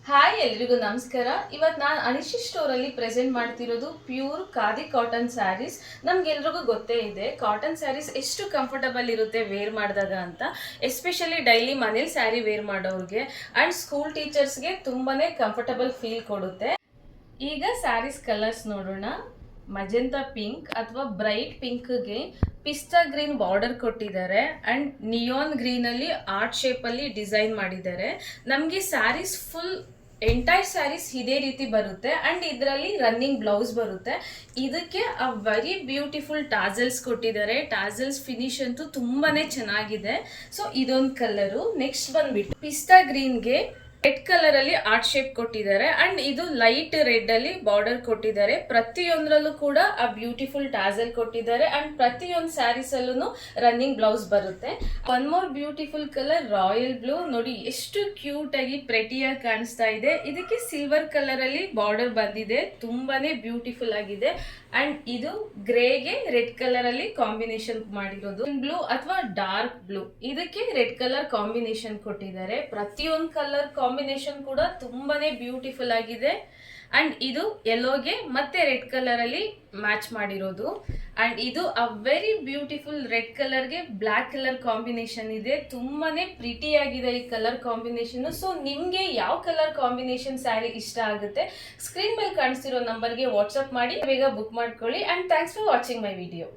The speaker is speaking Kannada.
ಹಾಯ್ ಎಲ್ರಿಗೂ ನಮಸ್ಕಾರ. ಇವತ್ತು ನಾನು ಅನಿಶಿ ಸ್ಟೋರಲ್ಲಿ ಪ್ರೆಸೆಂಟ್ ಮಾಡ್ತಿರೋದು ಪ್ಯೂರ್ ಖಾದಿ ಕಾಟನ್ ಸ್ಯಾರೀಸ್. ನಮ್ಗೆಲ್ರಿಗೂ ಗೊತ್ತೇ ಇದೆ ಕಾಟನ್ ಸ್ಯಾರೀಸ್ ಎಷ್ಟು ಕಂಫರ್ಟಬಲ್ ಇರುತ್ತೆ ವೇರ್ ಮಾಡಿದಾಗ ಅಂತ. ಎಸ್ಪೆಷಲಿ ಡೈಲಿ ಮನೇಲಿ ಸ್ಯಾರಿ ವೇರ್ ಮಾಡೋರಿಗೆ ಆ್ಯಂಡ್ ಸ್ಕೂಲ್ ಟೀಚರ್ಸ್ಗೆ ತುಂಬಾ ಕಂಫರ್ಟಬಲ್ ಫೀಲ್ ಕೊಡುತ್ತೆ. ಈಗ ಸ್ಯಾರೀಸ್ ಕಲರ್ಸ್ ನೋಡೋಣ. ಮಜೆಂತಾ ಪಿಂಕ್ ಅಥವಾ ಬ್ರೈಟ್ ಪಿಂಕ್ಗೆ ಪಿಸ್ತಾ ಗ್ರೀನ್ ಬಾರ್ಡರ್ ಕೊಟ್ಟಿದ್ದಾರೆ ಆ್ಯಂಡ್ ನಿಯಾನ್ ಗ್ರೀನಲ್ಲಿ ಆರ್ಟ್ ಶೇಪಲ್ಲಿ ಡಿಸೈನ್ ಮಾಡಿದ್ದಾರೆ. ನಮಗೆ ಸ್ಯಾರೀಸ್ ಫುಲ್ ಎಂಟೈರ್ ಸ್ಯಾರೀಸ್ ಇದೇ ರೀತಿ ಬರುತ್ತೆ ಆ್ಯಂಡ್ ಇದರಲ್ಲಿ ರನ್ನಿಂಗ್ ಬ್ಲೌಸ್ ಬರುತ್ತೆ. ಇದಕ್ಕೆ ಅ ವೆರಿ ಬ್ಯೂಟಿಫುಲ್ ಟಾಸಲ್ಸ್ ಕೊಟ್ಟಿದ್ದಾರೆ. ಟಾಸಲ್ಸ್ ಫಿನಿಶ್ ಅಂತೂ ತುಂಬಾ ಚೆನ್ನಾಗಿದೆ. ಸೊ ಇದೊಂದು ಕಲರು. ನೆಕ್ಸ್ಟ್ ಬಂದ್ಬಿಟ್ಟು ಪಿಸ್ತಾ ಗ್ರೀನ್ಗೆ ರೆಡ್ ಕಲರ್ ಅಲ್ಲಿ ಆರ್ಟ್ ಶೇಪ್ ಕೊಟ್ಟಿದ್ದಾರೆ ಅಂಡ್ ಇದು ಲೈಟ್ ರೆಡ್ ಅಲ್ಲಿ ಬಾರ್ಡರ್ ಕೊಟ್ಟಿದ್ದಾರೆ. ಪ್ರತಿಯೊಂದರಲ್ಲೂ ಕೂಡ ಆ ಬ್ಯೂಟಿಫುಲ್ ಟಾಸಲ್ ಕೊಟ್ಟಿದ್ದಾರೆ ಅಂಡ್ ಪ್ರತಿಯೊಂದು ಸ್ಯಾರೀಸ್ ಅಲ್ಲೂ ರನ್ನಿಂಗ್ ಬ್ಲೌಸ್ ಬರುತ್ತೆ. One more beautiful colour royal blue. ನೋಡಿ ಎಷ್ಟು ಕ್ಯೂಟ್ ಆಗಿ ಪ್ರೆಟಿಯಾಗಿ ಕಾಣಿಸ್ತಾ ಇದೆ. ಇದಕ್ಕೆ ಸಿಲ್ವರ್ ಕಲರ್ ಅಲ್ಲಿ ಬಾರ್ಡರ್ ಬಂದಿದೆ. ತುಂಬಾನೇ ಬ್ಯೂಟಿಫುಲ್ ಆಗಿದೆ ಅಂಡ್ ಇದು ಗ್ರೇಗೆ ರೆಡ್ ಕಲರ್ ಅಲ್ಲಿ ಕಾಂಬಿನೇಷನ್ ಮಾಡಿರೋದು. ಬ್ಲೂ ಅಥವಾ ಡಾರ್ಕ್ ಬ್ಲೂ ಇದಕ್ಕೆ ರೆಡ್ ಕಲರ್ ಕಾಂಬಿನೇಷನ್ ಕೊಟ್ಟಿದ್ದಾರೆ. ಪ್ರತಿಯೊಂದು ಕಲರ್ ಕಾಂಬಿನೇಷನ್ ಕೂಡ ತುಂಬಾನೇ ಬ್ಯೂಟಿಫುಲ್ ಆಗಿದೆ ಅಂಡ್ ಇದು ಯೆಲ್ಲೋಗೆ ಮತ್ತೆ ರೆಡ್ ಕಲರ್ ಅಲ್ಲಿ ಮ್ಯಾಚ್ ಮಾಡಿರೋದು ಅಂಡ್ ಇದು ಅ ವೆರಿ ಬ್ಯೂಟಿಫುಲ್ ರೆಡ್ ಕಲರ್ಗೆ ಬ್ಲ್ಯಾಕ್ ಕಲರ್ ಕಾಂಬಿನೇಷನ್ ಇದೆ. ತುಂಬಾನೇ ಪ್ರಿಟಿ ಆಗಿದೆ ಈ ಕಲರ್ ಕಾಂಬಿನೇಷನ್. ಸೊ ನಿಮ್ಗೆ ಯಾವ ಕಲರ್ ಕಾಂಬಿನೇಷನ್ ಸ್ಯಾರಿ ಇಷ್ಟ ಆಗುತ್ತೆ ಸ್ಕ್ರೀನ್ ಮೇಲೆ ಕಾಣಿಸ್ತಿರೋ ನಂಬರ್ಗೆ ವಾಟ್ಸ್ಆಪ್ ಮಾಡಿ ಬೇಗ ಬುಕ್ ಮಾಡ್ಕೊಳ್ಳಿ and thanks for watching my video.